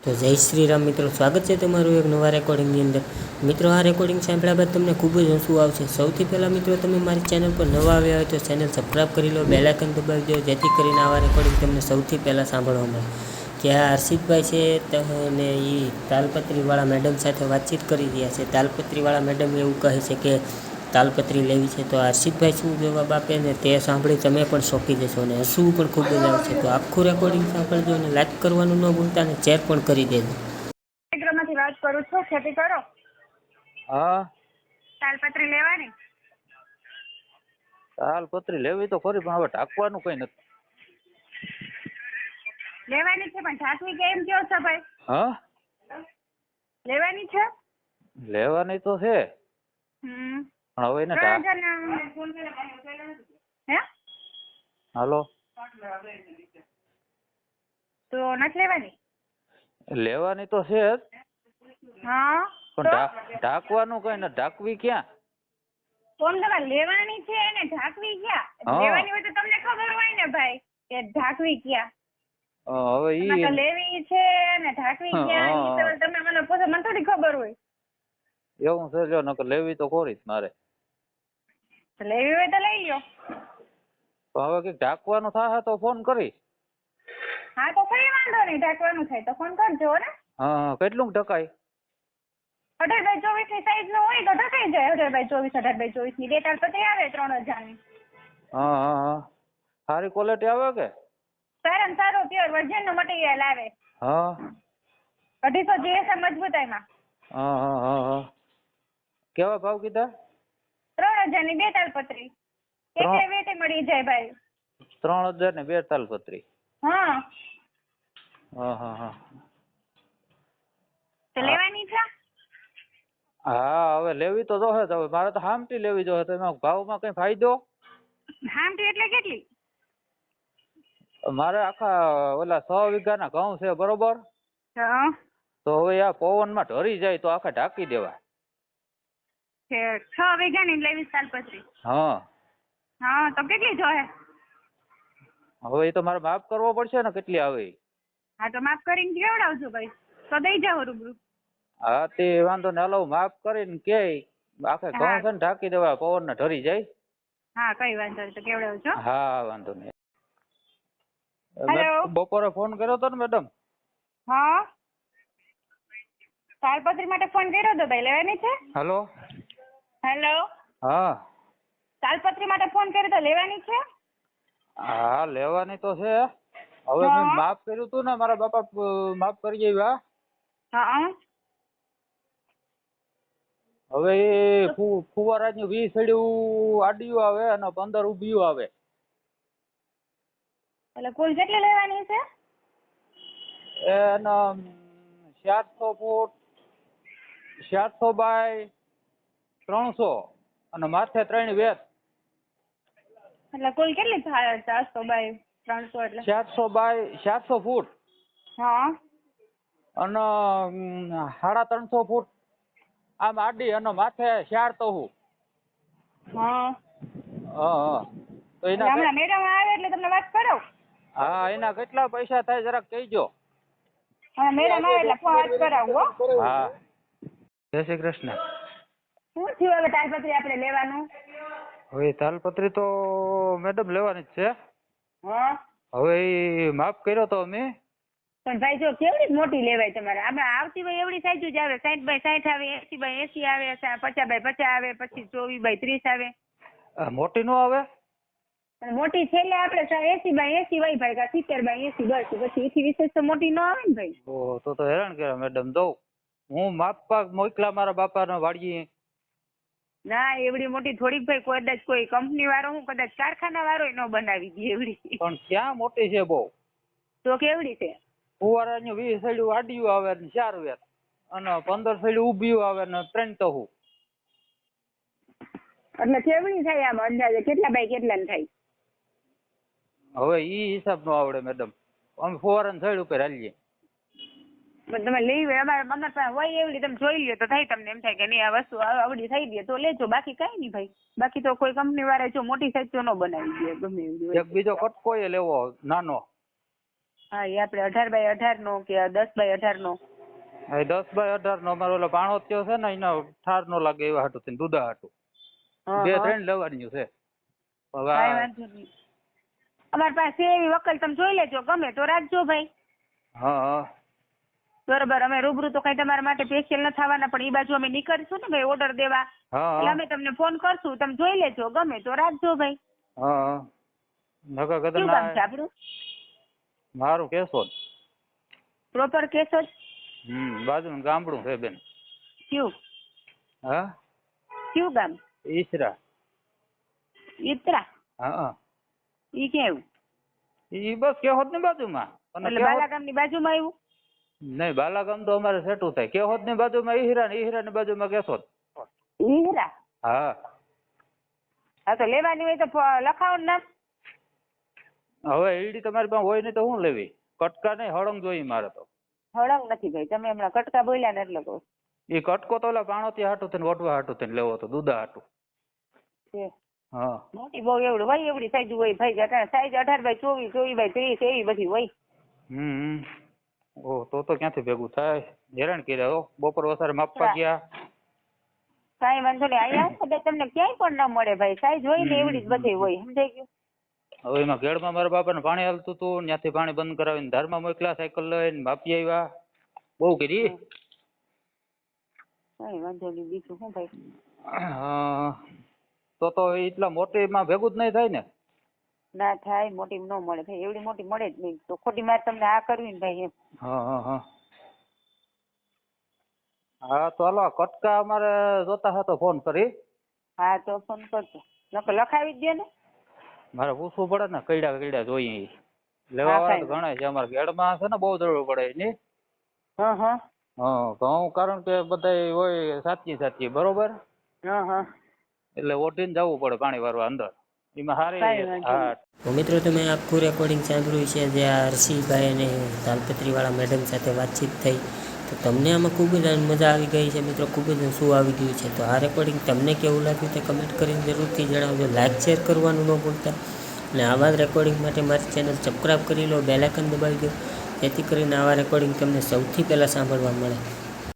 તો જય શ્રી રામ મિત્રો, સ્વાગત છે તમારું એક નવા રેકોર્ડિંગની અંદર। મિત્રો, આ રેકોર્ડિંગ સાંભળ્યા બાદ તમને ખૂબ જ હસવું આવશે। સૌથી પહેલાં મિત્રો, તમે મારી ચેનલ પર નવા આવ્યા હોય તો ચેનલ સબસ્ક્રાઈબ કરી લો, બેલ આઇકન દબાવી દો, જેથી કરીને આવા રેકોર્ડિંગ તમને સૌથી પહેલાં સાંભળવા મળે। કે આ હર્ષિતભાઈ છે અને એ તાલપત્રીવાળા મેડમ સાથે વાતચીત કરી રહ્યા છે। તાલપત્રીવાળા મેડમ એવું કહે છે કે તાલપત્રી લેવી છે, તો હર્ષિતભાઈ શું જવાબ આપે ને તે સાંભળી તમે પણ ચોંકી જશો અને હસવું પણ ખૂબ જ આવશે। તો આખું રેકોર્ડિંગ સાંભળજો અને લાઈક કરવાનું ન ભૂલતા અને શેર પણ કરી દેજો। માંથી વાત કરું છું, ખેતી કરો? હા, તાલપત્રી લેવાની? તાલપત્રી લેવી તો ખરી, પણ હવે ઢાંકવાનું કઈ નથી। લેવાની છે પણ ઢાંકવી કેમ કયો છો ભાઈ? હા, લેવાની છે? લેવાની તો છે, હમ પણ હવે એને હે હાલો, તો નથી લેવાની? લેવાની તો છે જ, હા, પણ ઢાંકવાનું કઈ નથી, ઢાંકવી ક્યાં? કોણ તમારે લેવાની છે એને ઢાંકવી ક્યાં? હા, લેવાની હોય તો તમને ખબર હોય ને ભાઈ કે ઢાંકવી ક્યાં? હવે ઈ લેવી છે ને ઢાંકવી ક્યાં ઈ તો તમે મને પૂછો, મને થોડી ખબર હોય। એવું છે, જો નકર લેવી તો ખરી જ મારે। લેવી હોય તો લઈ લ્યો। તો હવે કઈક ઢાંકવાનું થાય તો ફોન કરી। હા તો કઈ વાંધો નહીં, ઢાંકવાનું થાય તો ફોન કરજો ને। હા, કેટલું ઢકાય? 18x24 ની સાઈઝ નો હોય તો ઢકાઈ જાય। 18x24, 18x24 ની બે તાલપત્રી આવે 3000 ની। હા હા હા, સારી ક્વોલિટી આવે કે? સારામાં સારું પ્યોર વર્જિન નું મટીરિયલ આવે। હા, 250 GSM મજબૂતાઈમાં। હા હા હા હા, કેવા ભાવ કીધા? 3000 ની બે તાલપત્રી, એટલે વેટે મળી જાય ભાઈ। 3000 ની બે તાલપત્રી? હા હા હા હા, તો લેવાની છે? હા, હવે લેવી તો જોહે જ, હવે મારે તો હામટી લેવી જોહે, તો એમાં ભાવમાં કઈ ફાયદો? હામટી એટલે કેટલી? મારે આખા ઓલા 100 વીઘાના ઘઉં છે, બરોબર? હા, તો હવે આ પવનમાં ઢરી જાય તો આખા ઢાંકી દેવા। 6 વીઘા ની લેવી તાલપત્રી? હા, હા, તો કેટલી જોહે? હવે એ તો મારે માફ કરવો પડશે ને કેટલી આવે? હા તો માફ કરીને કેવડાવજો ભાઈ, તો દઈ જાવ રૂબરૂ। હા, તે વાંધો ને, હાલો માફ કરીને કે આખે ઘઉં છે ને ઢાંકી દેવા, પવન ને ઢરી જાય। હા, કઈ વાંધો નહીં, તો કેવડાવજો। હા, વાંધો નહીં। હેલો, બપોરે ફોન કર્યો હતો ને મેડમ? હા, તાલપત્રી માટે ફોન કર્યો હતો ભાઈ, લેવાની છે? હાલો, હેલો, હા, તાલપત્રી માટે ફોન કર્યો તો લેવાની છે? હા, લેવાની તો છે। હવે મેં માફ કર્યું તું ને, મારા બાપા માફ કરી આવ્યા। હા, હવે એ ફુવારાની 20 સડ્યું આડિયું આવે અને 15 ઉભિયું આવે। એટલે કુલ કેટલી લેવાની છે? એનો 700 ફૂટ, 700 બાય 300 અને માથે 3 વેત। એટલે કુલ કેટલી થાય? 400 બાય 300 એટલે 700 બાય 700 ફૂટ હા, અને 350 ફૂટ આમ આડી અને માથે 4 તહુ। હા, હા હા, તો એટલે એના હમણાં મેડમ આવે એટલે તમને વાત કરો। હા, એના કેટલા પૈસા થાય જરાક કહીજો। હા, મેડમ આવે એટલે વાત કરાવું હો। હા, જય શ્રી કૃષ્ણ। શું થયું હવે તાલપત્રી આપણે લેવાનું? હવે તાલપત્રી તો મેડમ લેવાની જ છે। હા, હવે એ માફ કર્યો તો અમે। પણ ભાઈ જો કેવડી મોટી લેવાય તમારે? આપણે આવતી હોય એવડી સાઈઝ જ આવે, 60 બાય 60 આવે, 80 બાય 80 આવે, 50 બાય 50 આવે, પછી 24 બાય 30 આવે। મોટી નો આવે? અને મોટી છેલ્લે આપણે 80 બાય 80 હોય ભાઈ, કા 70 બાય 80 બસ, પછી એથી વિશેષ તો મોટી ન આવે ને ભાઈ। ઓહો, તો હેરાન કર્યા મેડમ। દઉં હું માપ મોકલા મારા બાપાને વાડીએ? ના, એવડી મોટી થોડીક ભાઈ, કદાચ કોઈ કંપની વાળો, હું કદાચ કારખાના વાળો ન બનાવી દે એવડી। પણ ક્યાં મોટી છે બહુ? તો કેવડી છે? ફુવારાની 20 સડ્યું આડિયું આવે ને 4 વેત અને 15 સડ્યું ઉભિયું આવે ને 3 તહુ। એટલે કેવડી થાય આમ અંદાજે? કેટલા બાય કેટલા ને થાય? હવે ઈ હિસાબ નો આવડે મેડમ, અમે ફુવારાની સાઈડ ઉપર હાલીએ। પણ તમે લઈ અમારે પાસે હોય એવડી, તમે જોઈ લ્યો તો થાય, તમને એમ થાય કે નહીં આ વસ્તુ આવડી થઈ ગઈ તો લેજો, બાકી કઈ નહીં ભાઈ। બાકી તો કોઈ કંપની વાળા જો મોટી સાઈઝ તો ન બનાવી દે, ગમે એવડી હોય। એક બીજો કટકો લેવો નાનો? હા એ આપણે 18x18 નો કે 10x18 નો. એ 10x18 નો અમારો ઓલો પાણોત્યો છે ને એનો ઠાર નો લાગે એવા હાટું થઈને દુધા હાટું હા, 2-3 લેવાની છે. હવે કાંઈ વાંધો નહીં. અમારી પાસે એવી વકલ તમે જોઈ લેજો, ગમે તો રાખજો ભાઈ. હા હા બરોબર. અમે રૂબરૂ તો કઈ તમારા માટે સ્પેશિયલ ન થવાના, પણ એ બાજુ અમે નીકળશું ને ભાઈ ઓર્ડર દેવા, હા એટલે અમે તમને ફોન કરશું, તમે જોઈ લેજો, ગમે તો રાખજો ભાઈ. હા નકર કદાચ કયું ગામ છે ના આપણું? મારું કેશોદ. પ્રોપર કેશોદ? બાજુનું ગામડું છે બેન. કયું હા કયું ગામ? ઈસરા. ઈતરા? હા ઈ કેવું? ઈ બસ કેહોદ ની બાજુમાં. અને એટલે બાલાગામ ની બાજુમાં આવ્યું? નહીં, બાલાગામ તો અમારે સેટું થાય. કેહોદ ની બાજુમાં ઈહરા ને ઈહરા ની બાજુમાં કેશોદ. ઈહરા? હા હા તો લેવાની હોય તો લખાવો ને નામ. હવે ઈડી તમારી પાસે હોય નહીં તો શું લેવી? કટકા નહીં, હળંગ જોઈએ મારે તો. હળંગ નથી ભાઈ, તમે હમણાં કટકા બોલ્યા ને એટલે કહું. એ કટકો તો ઓલા પાણોતી હાટું થઈને વટવા હાટું થઈને લેવો તો દૂધા હાટું. છે. હા મોટી બહુ એવડું હોય, એવડી સાઈઝ હોય ભાઈ. સાઈઝ 18x24, 24x30 એવી બધી હોય. ઓહ તો ક્યાંથી ભેગું થાય? હેરાન કર્યા હો. બપોર વસારે માપવા ગયા. કાંઈ વાંધો નહીં, અહીંયા કદાચ તમને ક્યાંય પણ ન મળે ભાઈ. સાઈઝ હોય ને એવડી જ બધી હોય, સમજાઈ ગયું? હવે એમાં ઘેડમાં મારા બાપાને પાણી હાલતું હતું, ત્યાંથી પાણી બંધ કરાવીને ધારમાં મોકલ્યા, સાયકલ લઈને માપી આવ્યા, બહુ કરી. કાંઈ વાંધો નહીં, બીજું શું ભાઈ? તો એટલા મોટીમાં ભેગું જ નહીં થાય ને? ના થાય, મોટી ન મળે ભાઈ, એવડી મોટી મળે જ નહીં. તો ખોટી મારે તમને આ કરવી ને ભાઈ એમ. હા તો હાલો, કટકા અમારે જોતા હતા તો ફોન કરી. હા તો ફોન કરજો, નકર લખાવી જ દે ને. મારે પૂછવું પડે ને કઈડા કઈડા જોઈએ. લેવા વાળા તો ઘણા છે અમારે ઘેડમાં છે ને, બહુ જરૂર પડે એની. હા ઘઉં કારણ કે બધા હોય સાચી બરોબર. એટલે ઓઢીને જવું પડે પાણી વાળવા અંદર. એમાં સારી. હા તો મિત્રો તમે આખું રેકોર્ડિંગ સાંભળ્યું છે, જે આ હર્ષિભાઈ અને તાલપત્રીવાળા મેડમ સાથે વાતચીત થઈ, તો તમને આમાં ખૂબ જ મજા આવી ગઈ છે મિત્રો, ખૂબ જ શું આવી ગયું છે. તો આ રેકોર્ડિંગ તમને કેવું લાગ્યું તે કમેન્ટ કરીને જરૂરથી જણાવજો. લાઇક શેર કરવાનું ન ભૂલતા, અને આવા જ રેકોર્ડિંગ માટે મારી ચેનલ સબસ્ક્રાઈબ કરી લો, બેલ આઇકન દબાવી દો, જેથી કરીને આવા રેકોર્ડિંગ તમને સૌથી પહેલાં સાંભળવા મળે.